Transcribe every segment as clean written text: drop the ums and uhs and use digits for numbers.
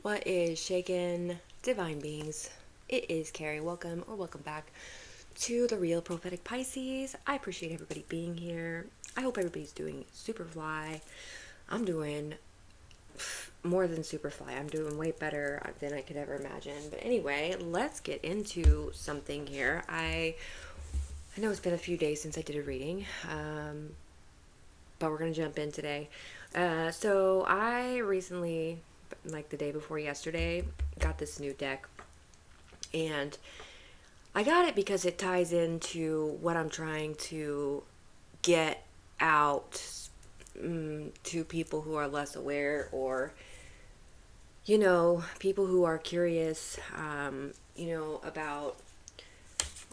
What is shaken, divine beings? It is Carrie. Welcome or welcome back to the Real Prophetic Pisces. I appreciate everybody being here. I hope everybody's doing super fly. I'm doing more than super fly. I'm doing way better than I could ever imagine. But anyway, let's get into something here. I know it's been a few days since I did a reading, but we're gonna jump in today. So I recently, like the day before yesterday, got this new deck, and I got it because it ties into what I'm trying to get out to people who are less aware, or people who are curious, about.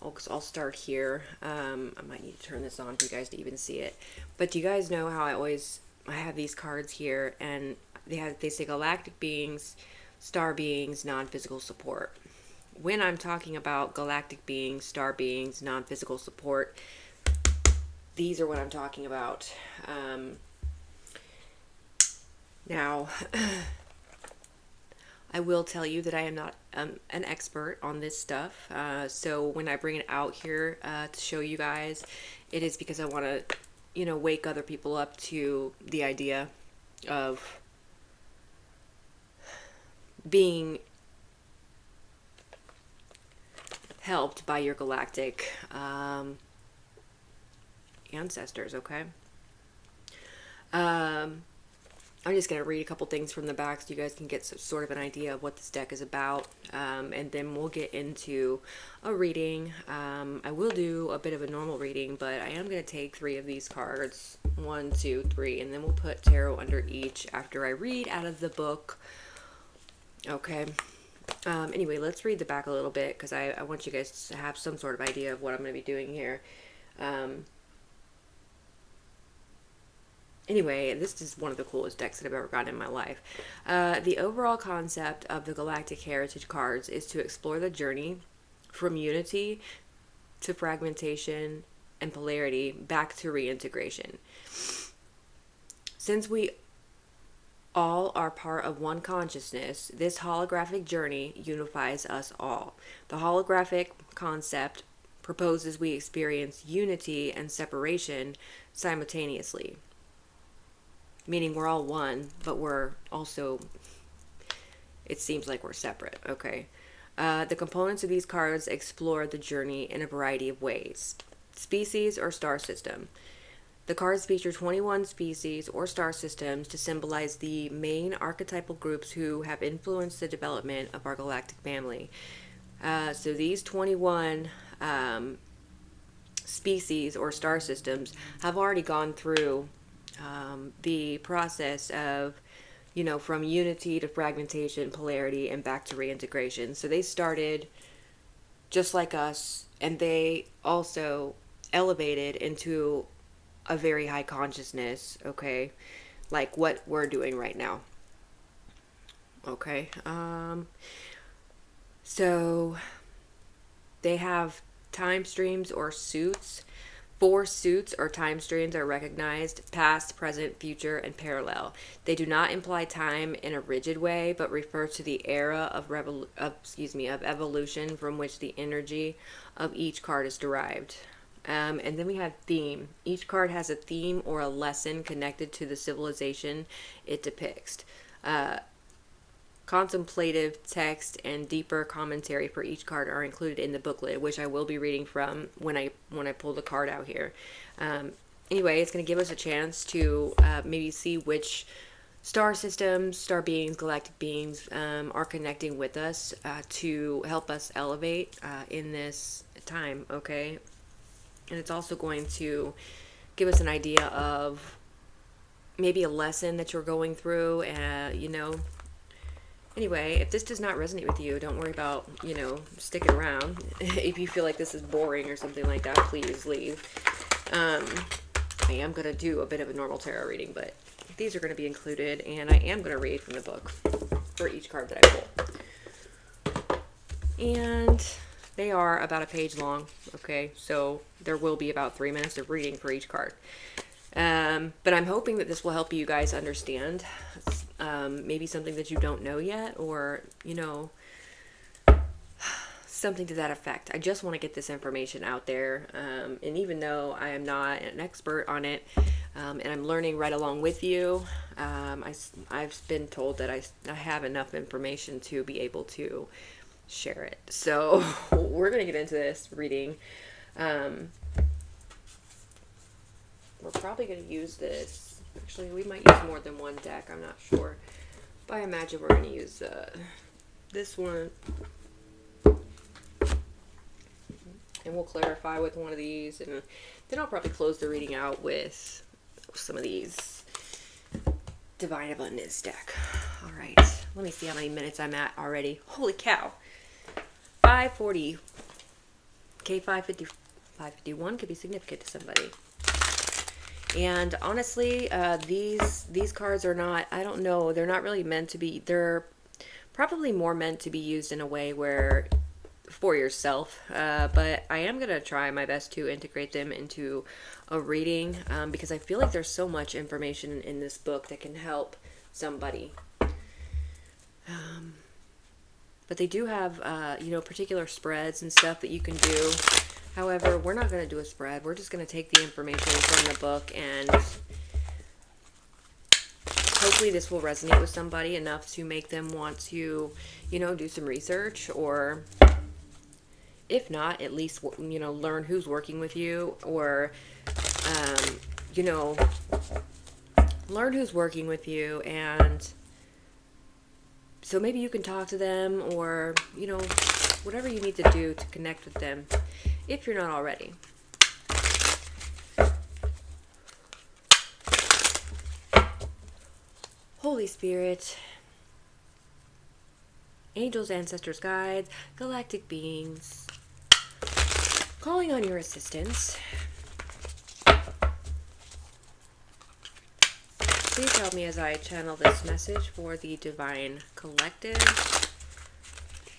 I'll start here. I might need to turn this on for you guys to even see it. But do you guys know how I have these cards here, and they say galactic beings, star beings, non-physical support. When I'm talking about galactic beings, star beings, non-physical support, these are what I'm talking about. Now, I will tell you that I am not an expert on this stuff. So when I bring it out here to show you guys, it is because I want to, wake other people up to the idea of being helped by your galactic ancestors, okay? I'm just going to read a couple things from the back so you guys can get sort of an idea of what this deck is about, and then we'll get into a reading. I will do a bit of a normal reading, but I am going to take 3 of these cards, 1, 2, 3, and then we'll put tarot under each after I read out of the book. Okay. Anyway, let's read the back a little bit because I want you guys to have some sort of idea of what I'm going to be doing here. Anyway, this is one of the coolest decks that I've ever gotten in my life. The overall concept of the Galactic Heritage cards is to explore the journey from unity to fragmentation and polarity back to reintegration. Since we all are part of one consciousness, this holographic journey unifies us all. The holographic concept proposes we experience unity and separation simultaneously. Meaning we're all one, but we're also, it seems like we're separate, okay? The components of these cards explore the journey in a variety of ways. Species or star system. The cards feature 21 species or star systems to symbolize the main archetypal groups who have influenced the development of our galactic family. So these 21 species or star systems have already gone through the process of, from unity to fragmentation, polarity, and back to reintegration. So they started just like us, and they also elevated into a very high consciousness, okay? Like what we're doing right now. Okay. So they have time streams or suits. 4 suits or time streams are recognized: past, present, future, and parallel. They do not imply time in a rigid way, but refer to the era of evolution from which the energy of each card is derived. And then we have theme. Each card has a theme or a lesson connected to the civilization it depicts. Contemplative text and deeper commentary for each card are included in the booklet, which I will be reading from when I pull the card out here. Anyway, it's going to give us a chance to maybe see which star systems, star beings, galactic beings are connecting with us to help us elevate in this time, okay? And it's also going to give us an idea of maybe a lesson that you're going through, Anyway, if this does not resonate with you, don't worry about, sticking around. If you feel like this is boring or something like that, please leave. I am going to do a bit of a normal tarot reading, but these are going to be included, and I am going to read from the book for each card that I pull. And they are about a page long, okay? So there will be about 3 minutes of reading for each card. But I'm hoping that this will help you guys understand maybe something that you don't know yet, or, something to that effect. I just want to get this information out there. And even though I am not an expert on it, and I'm learning right along with you, I've been told that I have enough information to be able to share it. So we're going to get into this reading. We're probably going to use this. Actually, we might use more than one deck. I'm not sure. But I imagine we're going to use this one. And we'll clarify with one of these. And then I'll probably close the reading out with some of these Divine Abundance deck. All right. Let me see how many minutes I'm at already. Holy cow. 540. Okay, 550, 551 could be significant to somebody. And honestly, these cards are not, I don't know, they're not really meant to be, they're probably more meant to be used in a way where for yourself, but I am going to try my best to integrate them into a reading, because I feel like there's so much information in this book that can help somebody. But they do have, particular spreads and stuff that you can do. However, we're not going to do a spread. We're just going to take the information from the book, and hopefully this will resonate with somebody enough to make them want to, do some research, or if not, at least, learn who's working with you, or, learn who's working with you, and so maybe you can talk to them, or, whatever you need to do to connect with them, if you're not already. Holy Spirit, angels, ancestors, guides, galactic beings, calling on your assistance. Please help me as I channel this message for the Divine Collective.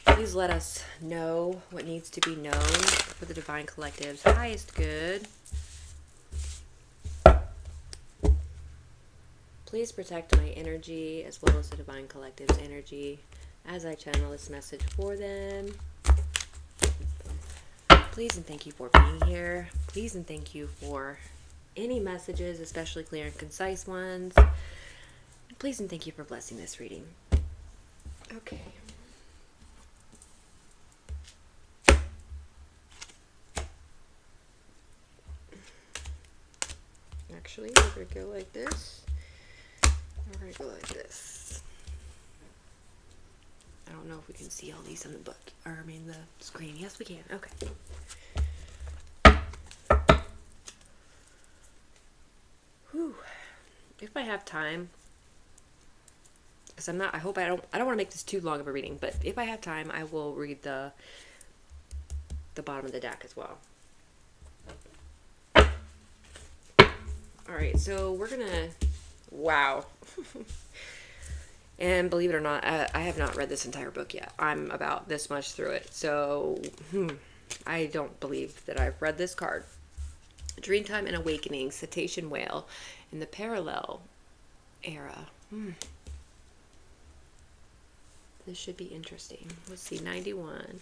Please let us know what needs to be known for the Divine Collective's highest good. Please protect my energy as well as the Divine Collective's energy as I channel this message for them. Please and thank you for being here. Please and thank you for any messages, especially clear and concise ones. Please and thank you for blessing this reading. Okay. Actually, we're going to go like this. We're going to go like this. I don't know if we can see all these on the book, the screen. Yes, we can. Okay. Whew. If I have time, because I don't want to make this too long of a reading, but if I have time, I will read the bottom of the deck as well. Alright, so we're gonna, wow. And believe it or not, I have not read this entire book yet. I'm about this much through it, so I don't believe that I've read this card. Dreamtime and Awakening, Cetacean Whale, in the Parallel Era. This should be interesting. Let's see, 91.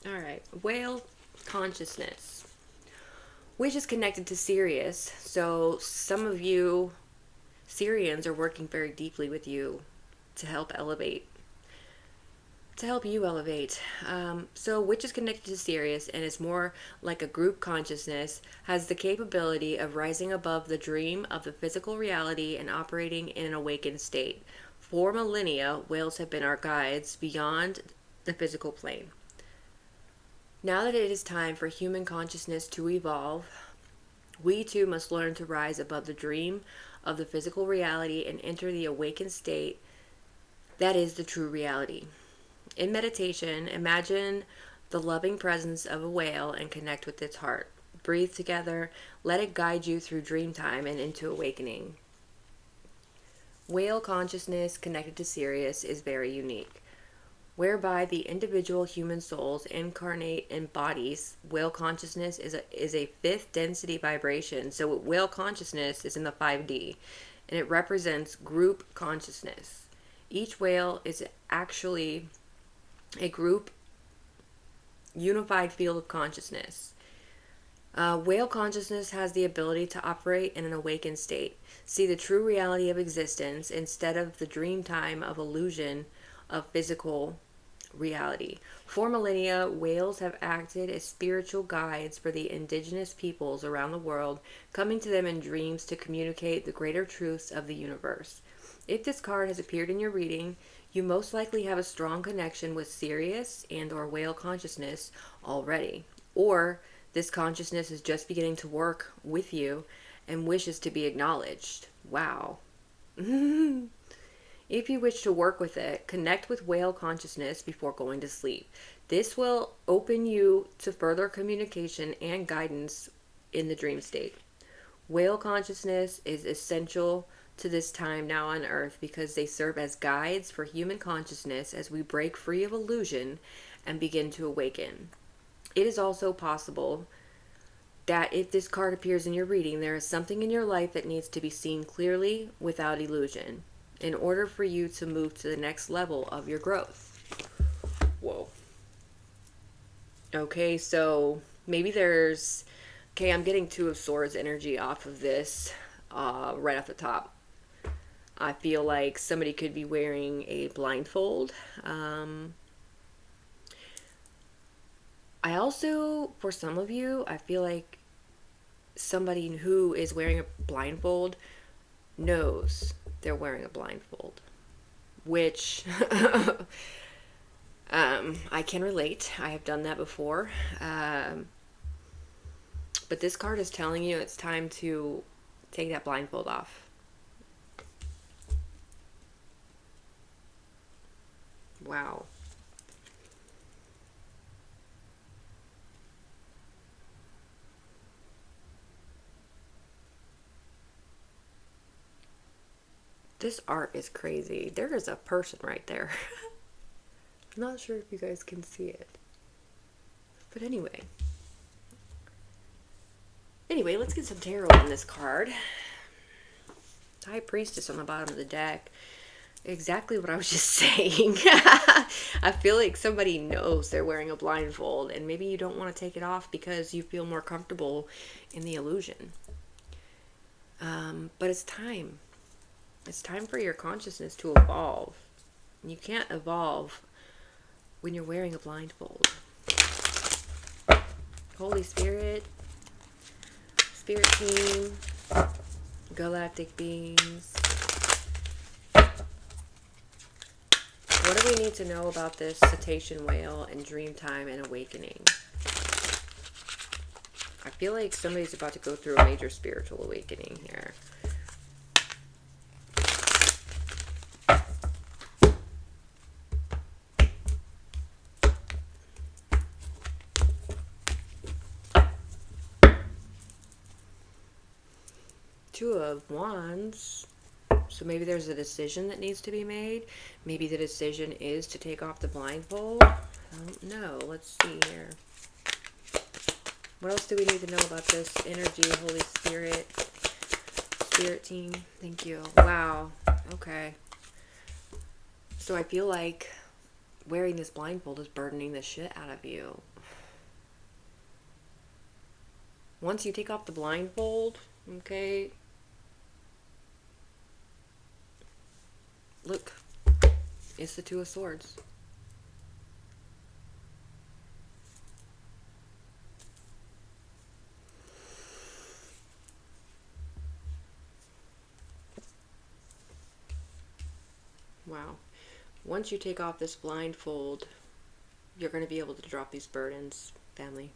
Alright, Whale Consciousness, which is connected to Sirius. So some of you Sirians are working very deeply with you to help you elevate. So which is connected to Sirius and is more like a group consciousness, has the capability of rising above the dream of the physical reality and operating in an awakened state. For millennia, whales have been our guides beyond the physical plane. Now that it is time for human consciousness to evolve, we too must learn to rise above the dream of the physical reality and enter the awakened state that is the true reality. In meditation, imagine the loving presence of a whale and connect with its heart. Breathe together, let it guide you through dream time and into awakening. Whale consciousness connected to Sirius is very unique. whereby the individual human souls incarnate in bodies. Whale consciousness is a fifth density vibration. So whale consciousness is in the 5D, and it represents group consciousness. Each whale is actually a group unified field of consciousness. Whale consciousness has the ability to operate in an awakened state, see the true reality of existence instead of the dream time of illusion of physical reality. For millennia, whales have acted as spiritual guides for the indigenous peoples around the world, coming to them in dreams to communicate the greater truths of the universe. If this card has appeared in your reading, you most likely have a strong connection with Sirius and or whale consciousness already. Or this consciousness is just beginning to work with you and wishes to be acknowledged. Wow. If you wish to work with it, connect with whale consciousness before going to sleep. This will open you to further communication and guidance in the dream state. Whale consciousness is essential to this time now on Earth because they serve as guides for human consciousness as we break free of illusion and begin to awaken. It is also possible that if this card appears in your reading, there is something in your life that needs to be seen clearly without illusion in order for you to move to the next level of your growth. Whoa. Okay, so maybe there's... Okay, I'm getting Two of Swords energy off of this right off the top. I feel like somebody could be wearing a blindfold. I also, for some of you, I feel like somebody who is wearing a blindfold knows they're wearing a blindfold, which I can relate. I have done that before. But this card is telling you it's time to take that blindfold off. Wow. This art is crazy. There is a person right there. I'm not sure if you guys can see it. But anyway. Anyway, let's get some tarot on this card. High Priestess on the bottom of the deck. Exactly what I was just saying. I feel like somebody knows they're wearing a blindfold and maybe you don't want to take it off because you feel more comfortable in the illusion. But it's time. It's time for your consciousness to evolve. You can't evolve when you're wearing a blindfold. Holy Spirit, Spirit Team, Galactic Beings. What do we need to know about this cetacean whale and dream time and awakening? I feel like somebody's about to go through a major spiritual awakening here. Two of Wands. So maybe there's a decision that needs to be made. Maybe the decision is to take off the blindfold. I don't know. Let's see here. What else do we need to know about this energy, Holy Spirit? Spirit Team. Thank you. Wow. Okay. So I feel like wearing this blindfold is burdening the shit out of you. Once you take off the blindfold, okay, look, it's the Two of Swords. Wow. Once you take off this blindfold, you're going to be able to drop these burdens, family.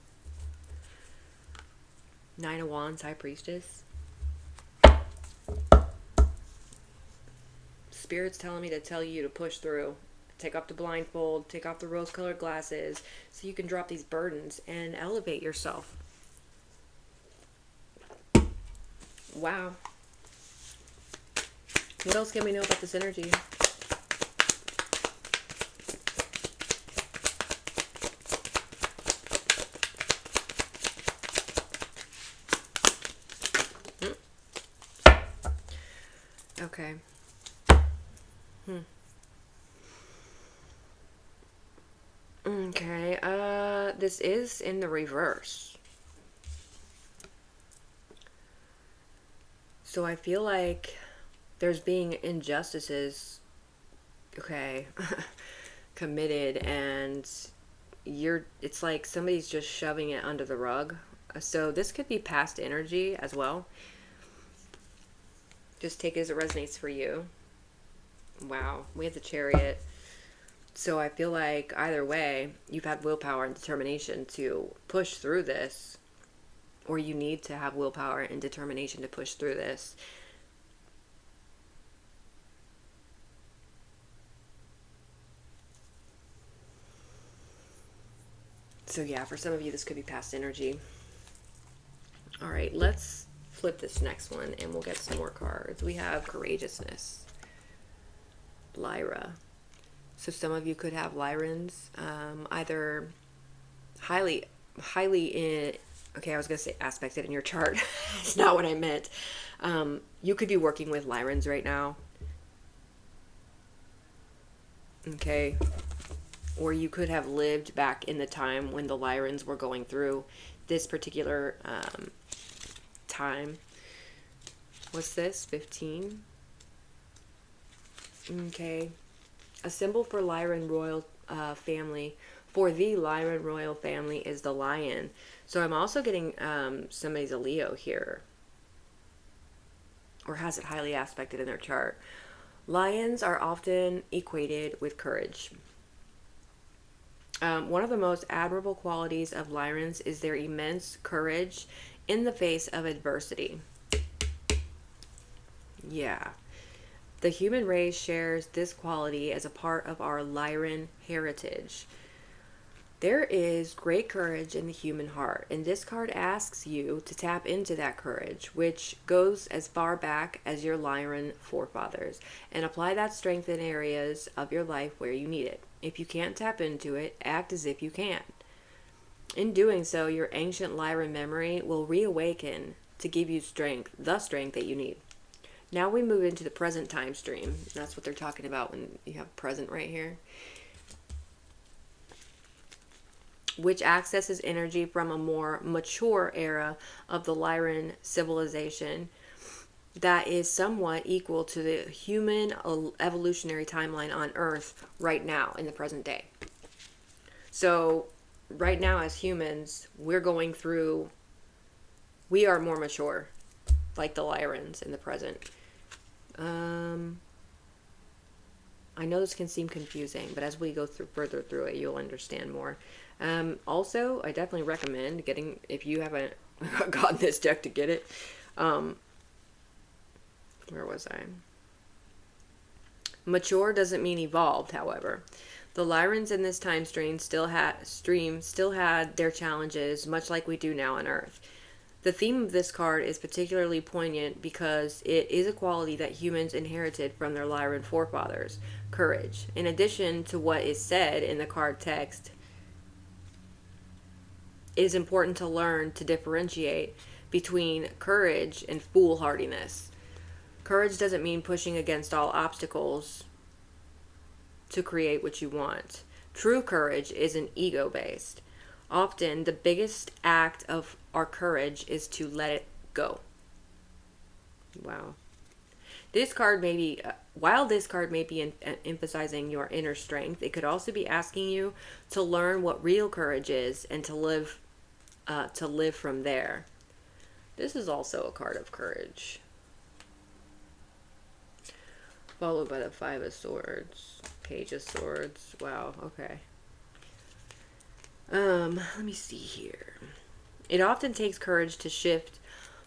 Nine of Wands, High Priestess. Spirit's telling me to tell you to push through. Take off the blindfold, take off the rose-colored glasses, so you can drop these burdens and elevate yourself. Wow. What else can we know about this energy? Okay. Hmm. Okay. This is in the reverse. So I feel like there's being injustices, okay, committed, and it's like somebody's just shoving it under the rug. So this could be past energy as well. Just take it as it resonates for you. Wow, we have the Chariot. So I feel like either way, you've had willpower and determination to push through this, or you need to have willpower and determination to push through this. So yeah, for some of you, this could be past energy. All right, let's flip this next one and we'll get some more cards. We have courageousness, Lyra. So some of you could have Lyrans, either highly in. Okay, I was gonna say aspected in your chart. It's not what I meant. You could be working with Lyrans right now. Okay, or you could have lived back in the time when the Lyrans were going through this particular time. What's this? 15. Okay. A symbol for Lyran royal family, for the Lyran royal family, is the lion. So I'm also getting somebody's a Leo here, or has it highly aspected in their chart. Lions are often equated with courage. One of the most admirable qualities of Lyrans is their immense courage in the face of adversity. Yeah. The human race shares this quality as a part of our Lyran heritage. There is great courage in the human heart, and this card asks you to tap into that courage, which goes as far back as your Lyran forefathers, and apply that strength in areas of your life where you need it. If you can't tap into it, act as if you can. In doing so, your ancient Lyran memory will reawaken to give you the strength that you need. Now we move into the present time stream. That's what they're talking about when you have present right here, which accesses energy from a more mature era of the Lyran civilization that is somewhat equal to the human evolutionary timeline on Earth right now in the present day. So right now as humans, we are more mature, like the Lyrans in the present. I know this can seem confusing, but as we go further through it, you'll understand more. Also, I definitely recommend getting, if you haven't gotten this deck, to get it. Where was I? Mature doesn't mean evolved, however. The Lyrans in this time stream still had their challenges, much like we do now on Earth. The theme of this card is particularly poignant because it is a quality that humans inherited from their Lyran forefathers, courage. In addition to what is said in the card text, it is important to learn to differentiate between courage and foolhardiness. Courage doesn't mean pushing against all obstacles to create what you want. True courage isn't ego-based. Often, the biggest act of our courage is to let it go. Wow. While this card may be emphasizing your inner strength, it could also be asking you to learn what real courage is and to live from there. This is also a card of courage, followed by the Five of Swords, Page of Swords. Wow. Okay. Let me see here. It often takes courage to shift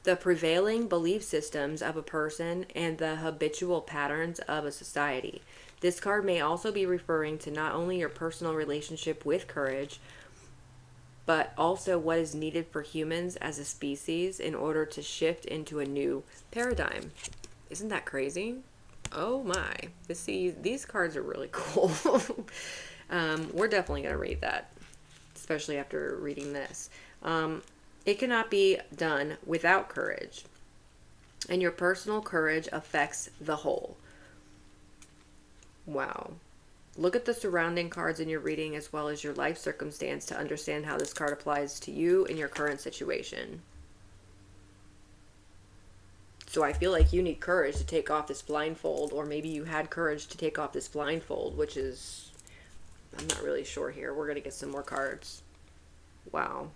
the prevailing belief systems of a person and the habitual patterns of a society. This card may also be referring to not only your personal relationship with courage, but also what is needed for humans as a species in order to shift into a new paradigm. Isn't that crazy? Oh my. These cards are really cool. We're definitely going to read that, especially after reading this. It cannot be done without courage. And your personal courage affects the whole. Wow. Look at the surrounding cards in your reading as well as your life circumstance to understand how this card applies to you in your current situation. So I feel like you need courage to take off this blindfold, or maybe you had courage to take off this blindfold, which is, I'm not really sure here. We're going to get some more cards. Wow.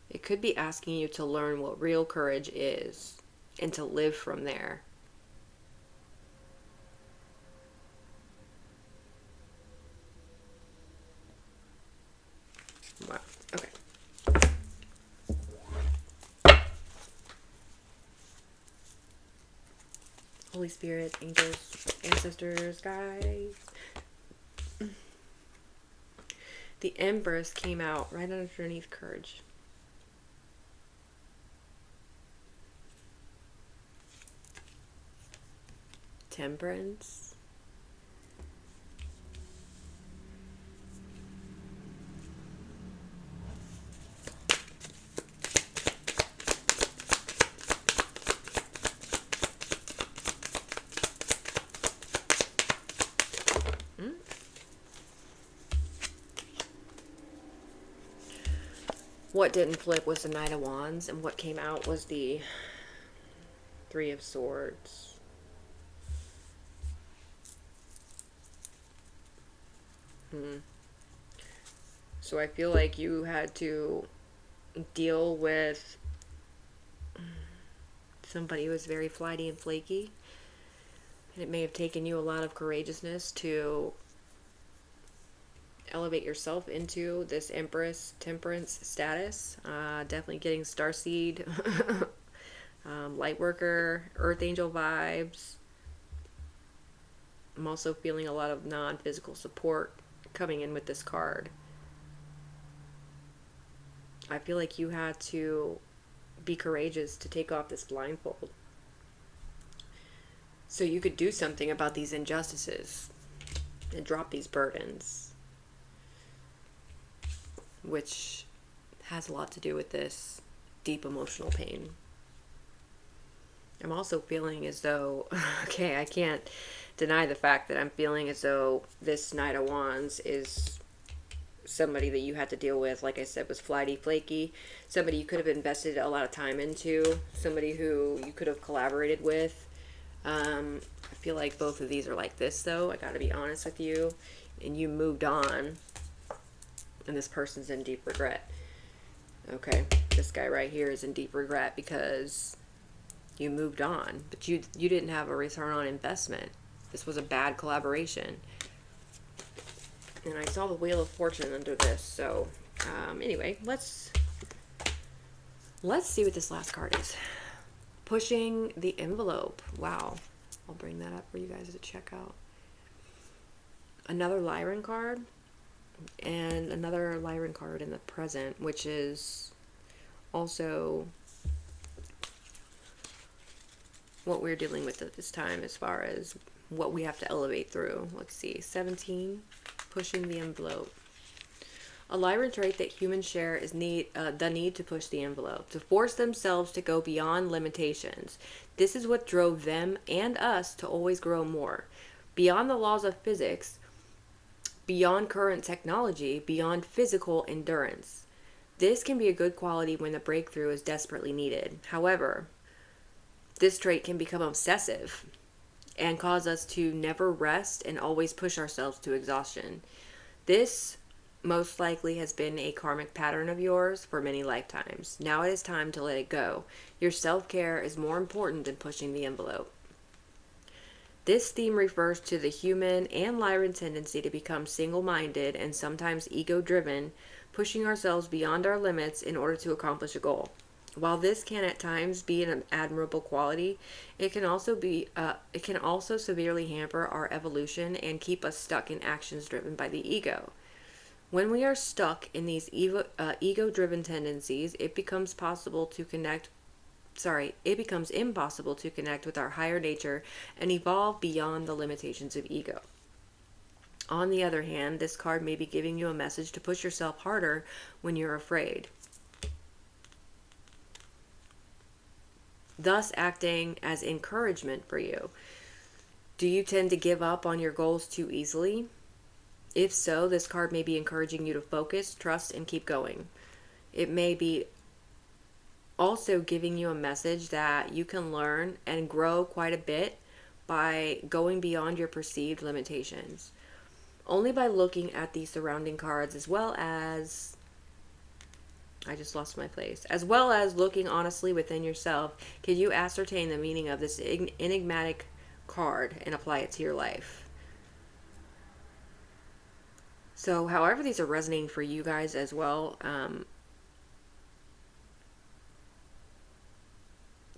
It could be asking you to learn what real courage is and to live from there. Wow. Okay. Holy Spirit, angels, ancestors, guys. The Empress came out right underneath courage. Temperance. What didn't flip was the Knight of Wands, and what came out was the Three of Swords. So I feel like you had to deal with somebody who was very flighty and flaky. And it may have taken you a lot of courageousness to elevate yourself into this Empress Temperance status. Definitely getting Starseed, Lightworker, Earth Angel vibes. I'm also feeling a lot of non-physical support coming in with this card. I feel like you had to be courageous to take off this blindfold so you could do something about these injustices and drop these burdens, which has a lot to do with this deep emotional pain. I'm also feeling as though, okay, I can't deny the fact that I'm feeling as though this Knight of Wands is somebody that you had to deal with, like I said, was flighty, flaky, somebody you could have invested a lot of time into, somebody who you could have collaborated with. I feel like both of these are like this, though. I gotta be honest with you. And you moved on, and this person's in deep regret. Okay, this guy right here is in deep regret because you moved on, but you didn't have a return on investment. This was a bad collaboration. And I saw the Wheel of Fortune under this. So anyway, let's see what this last card is. Pushing the envelope. Wow. I'll bring that up for you guys to check out. Another Lyran card and another Lyran card in the present, which is also what we're dealing with at this time as far as what we have to elevate through. Let's see. 17. Pushing the envelope. A Lyran trait that humans share is the need to push the envelope, to force themselves to go beyond limitations. This is what drove them and us to always grow more. Beyond the laws of physics, beyond current technology, beyond physical endurance. This can be a good quality when the breakthrough is desperately needed. However, this trait can become obsessive and cause us to never rest and always push ourselves to exhaustion. This most likely has been a karmic pattern of yours for many lifetimes. Now it is time to let it go. Your self-care is more important than pushing the envelope. This theme refers to the human and Lyran tendency to become single-minded and sometimes ego-driven, pushing ourselves beyond our limits in order to accomplish a goal. While this can at times be an admirable quality, it can also severely hamper our evolution and keep us stuck in actions driven by the ego. When we are stuck in these ego-driven tendencies, it becomes impossible to connect with our higher nature and evolve beyond the limitations of ego. On the other hand, this card may be giving you a message to push yourself harder when you're afraid. thus acting as encouragement for you. Do you tend to give up on your goals too easily? If so, this card may be encouraging you to focus, trust, and keep going. It may be also giving you a message that you can learn and grow quite a bit by going beyond your perceived limitations. Only by looking at the surrounding cards, as well as, I just lost my place, as well as looking honestly within yourself, can you ascertain the meaning of this enigmatic card and apply it to your life. So however these are resonating for you guys as well,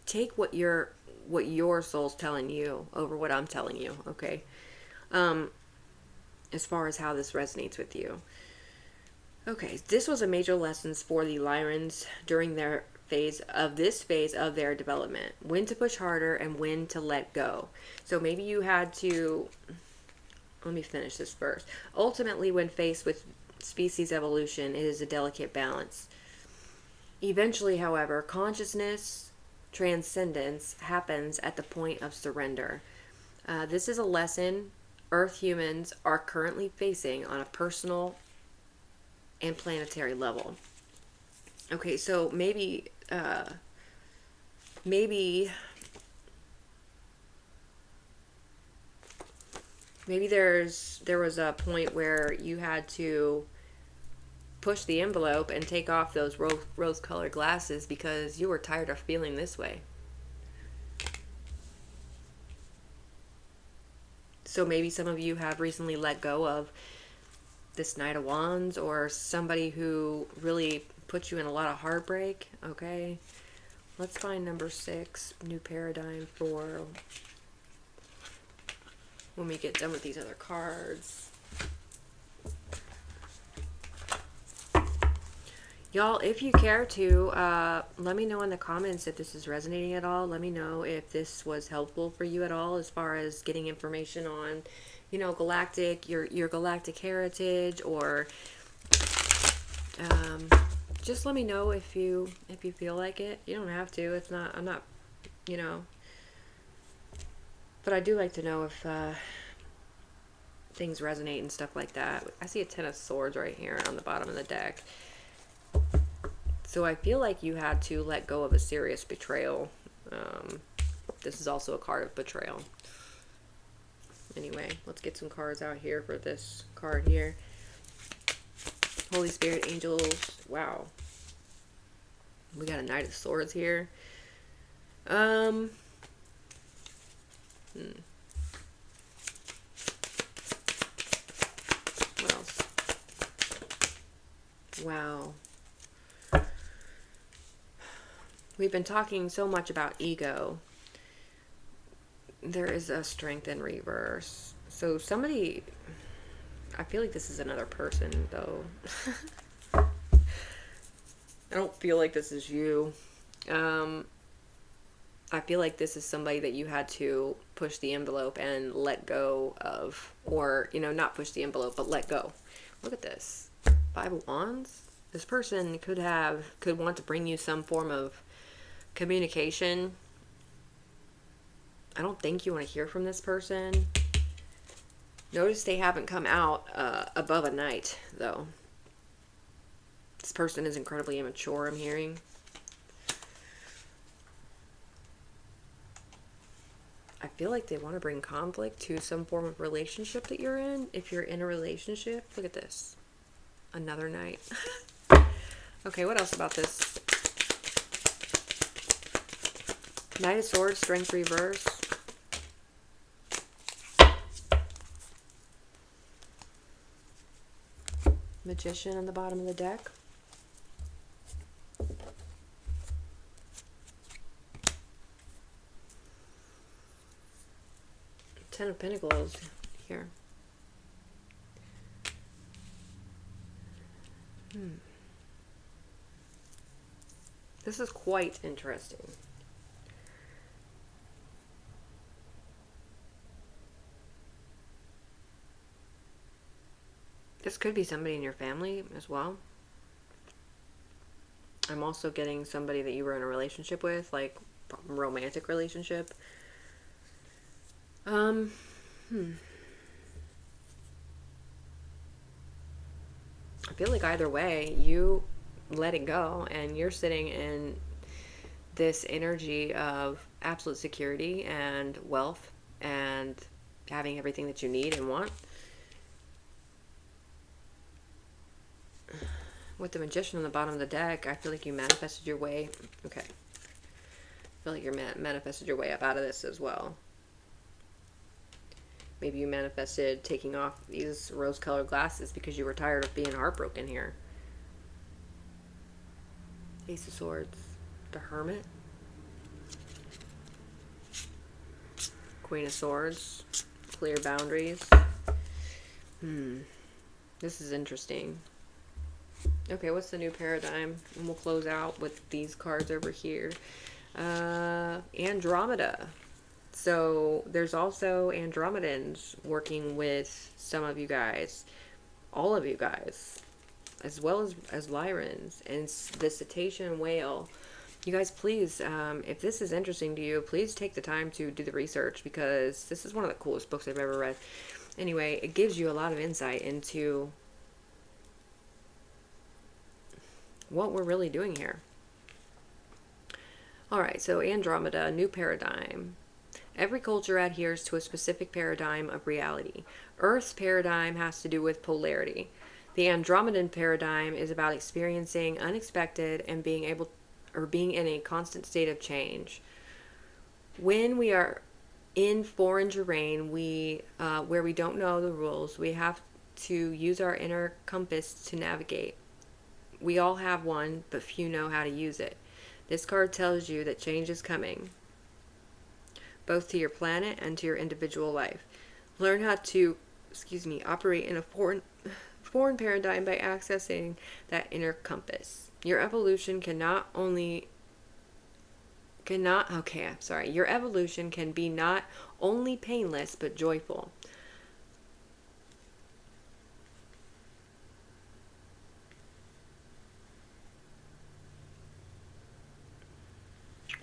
take what your soul's telling you over what I'm telling you, okay? As far as how this resonates with you. Okay, this was a major lessons for the Lyrans during their phase of their development. When to push harder and when to let go. So maybe you had to, let me finish this first. Ultimately, when faced with species evolution, it is a delicate balance. Eventually, however, consciousness transcendence happens at the point of surrender. This is a lesson Earth humans are currently facing on a personal and planetary level. Okay, so maybe there was a point where you had to push the envelope and take off those rose-colored glasses because you were tired of feeling this way. So maybe some of you have recently let go of this Knight of Wands or somebody who really put you in a lot of heartbreak. Okay, let's find number 6, new paradigm, for when we get done with these other cards. Y'all, if you care to, let me know in the comments if this is resonating at all. Let me know if this was helpful for you at all as far as getting information on, galactic, your galactic heritage, or just let me know if you feel like it. You don't have to. It's not. I'm not. But I do like to know if things resonate and stuff like that. I see a 10 of Swords right here on the bottom of the deck. So I feel like you had to let go of a serious betrayal. This is also a card of betrayal. Anyway, let's get some cards out here for this card here. Holy Spirit, angels. Wow. We got a Knight of Swords here. What else? Wow. We've been talking so much about ego. There is a Strength in reverse. So somebody, I feel like this is another person though. I don't feel like this is you. I feel like this is somebody that you had to push the envelope and let go of, or, not push the envelope, but let go. Look at this. 5 of Wands. This person could want to bring you some form of communication. I don't think you want to hear from this person. Notice they haven't come out above a Knight, though. This person is incredibly immature, I'm hearing. I feel like they want to bring conflict to some form of relationship that you're in. If you're in a relationship, look at this. Another Knight. Okay, what else about this? Knight of Swords, Strength reverse. Magician on the bottom of the deck. Ten of Pentacles here. This is quite interesting. This could be somebody in your family as well. I'm also getting somebody that you were in a relationship with, like romantic relationship. I feel like either way, you let it go and you're sitting in this energy of absolute security and wealth and having everything that you need and want. With the Magician on the bottom of the deck, I feel like you manifested your way. Okay. I feel like you manifested your way up out of this as well. Maybe you manifested taking off these rose-colored glasses because you were tired of being heartbroken here. Ace of Swords. The Hermit. Queen of Swords. Clear boundaries. This is interesting. Okay, what's the new paradigm? And we'll close out with these cards over here. Andromeda. So there's also Andromedans working with some of you guys, all of you guys, as well as Lyrans and the cetacean whale. You guys, please, if this is interesting to you, please take the time to do the research, because this is one of the coolest books I've ever read. Anyway, it gives you a lot of insight into what we're really doing here. Alright, so Andromeda, new paradigm. Every culture adheres to a specific paradigm of reality. Earth's paradigm has to do with polarity. The Andromedan paradigm is about experiencing unexpected and being in a constant state of change. When we are in foreign terrain, where we don't know the rules, we have to use our inner compass to navigate. We all have one, but few know how to use it. This card tells you that change is coming, both to your planet and to your individual life. Learn how to, operate in a foreign paradigm by accessing that inner compass. Your evolution Your evolution can be not only painless, but joyful.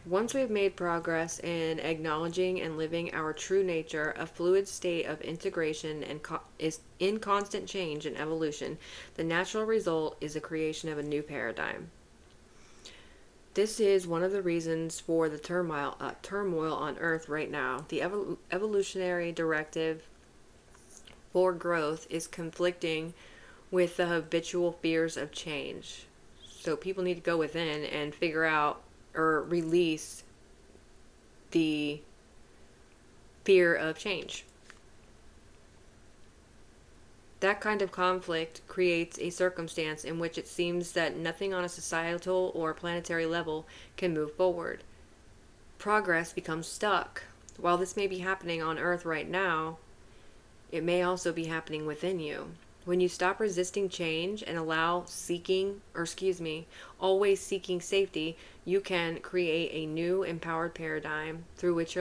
Once we've made progress in acknowledging and living our true nature, a fluid state of integration and is in constant change and evolution, the natural result is the creation of a new paradigm. This is one of the reasons for the turmoil on Earth right now. The evolutionary directive for growth is conflicting with the habitual fears of change. So people need to go within and figure out or release the fear of change. That kind of conflict creates a circumstance in which it seems that nothing on a societal or planetary level can move forward. Progress becomes stuck. While this may be happening on Earth right now, it may also be happening within you. When you stop resisting change and always seeking safety, you can create a new empowered paradigm through which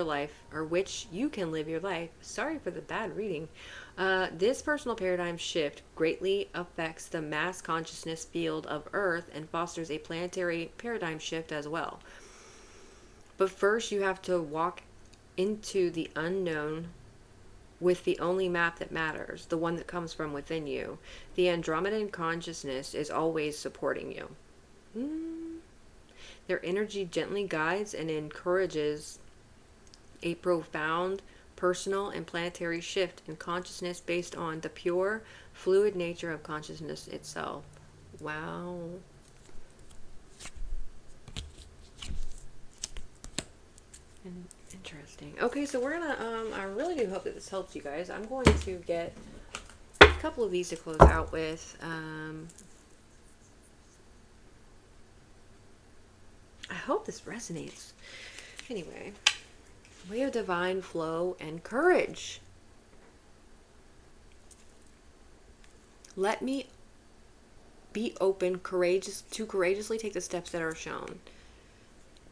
you can live your life. Sorry for the bad reading. This personal paradigm shift greatly affects the mass consciousness field of Earth and fosters a planetary paradigm shift as well. But first, you have to walk into the unknown with the only map that matters, the one that comes from within you. The Andromedan consciousness is always supporting you. Their energy gently guides and encourages a profound personal and planetary shift in consciousness based on the pure, fluid nature of consciousness itself. Wow. Interesting. Okay, so we're gonna, I really do hope that this helps you guys. I'm going to get a couple of these to close out with. I hope this resonates. Anyway, way of divine flow and courage. Let me be open, to courageously take the steps that are shown.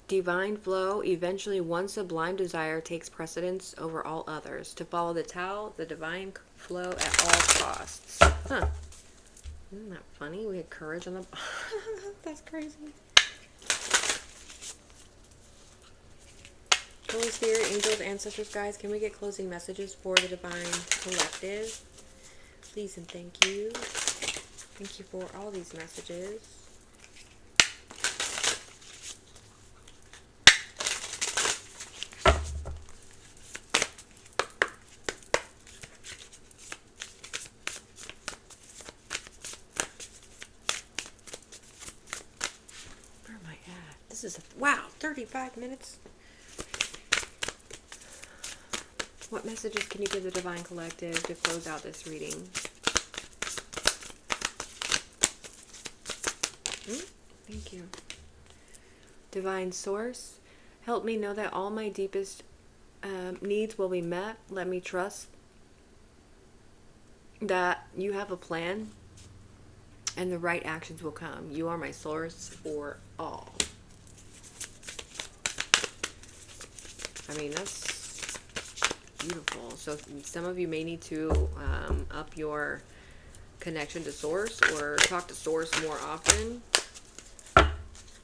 Divine flow, eventually one sublime desire takes precedence over all others. To follow the Tao, the divine flow at all costs. Huh. Isn't that funny? We had courage on the... That's crazy. Holy Spirit, angels, ancestors, guys, can we get closing messages for the Divine Collective? Please and thank you. Thank you for all these messages. Where am I at? This is, wow, 35 minutes. What messages can you give the Divine Collective to close out this reading? Thank you. Divine Source, help me know that all my deepest needs will be met. Let me trust that you have a plan and the right actions will come. You are my source for all. I mean, that's beautiful. So some of you may need to up your connection to Source or talk to Source more often.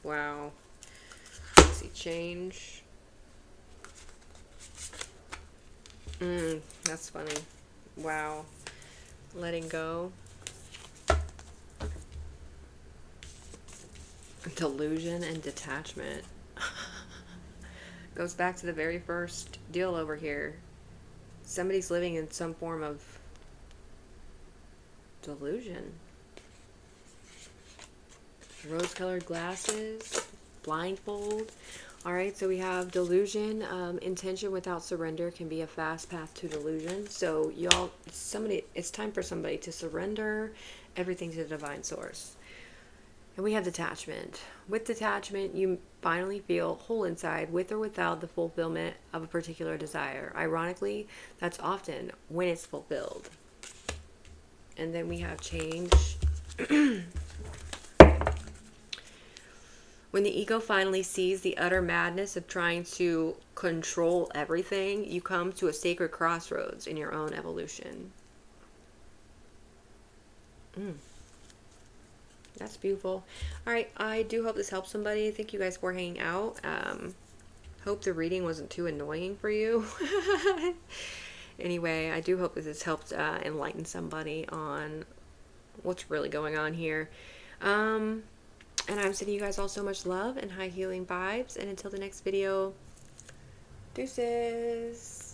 Wow. Let's see, change. That's funny. Wow. Letting go. Delusion and detachment. Goes back to the very first deal over here. Somebody's living in some form of delusion. Rose-colored glasses, blindfold. All right, so we have delusion. Intention without surrender can be a fast path to delusion. So y'all, it's time for somebody to surrender everything to the Divine Source. And we have detachment. With detachment, you finally feel whole inside, with or without the fulfillment of a particular desire. Ironically, that's often when it's fulfilled. And then we have change. When the ego finally sees the utter madness of trying to control everything, you come to a sacred crossroads in your own evolution. That's beautiful. All right, I do hope this helps somebody. Thank you guys for hanging out. Hope the reading wasn't too annoying for you. Anyway, I do hope this has helped enlighten somebody on what's really going on here. And I'm sending you guys all so much love and high healing vibes. And until the next video, deuces.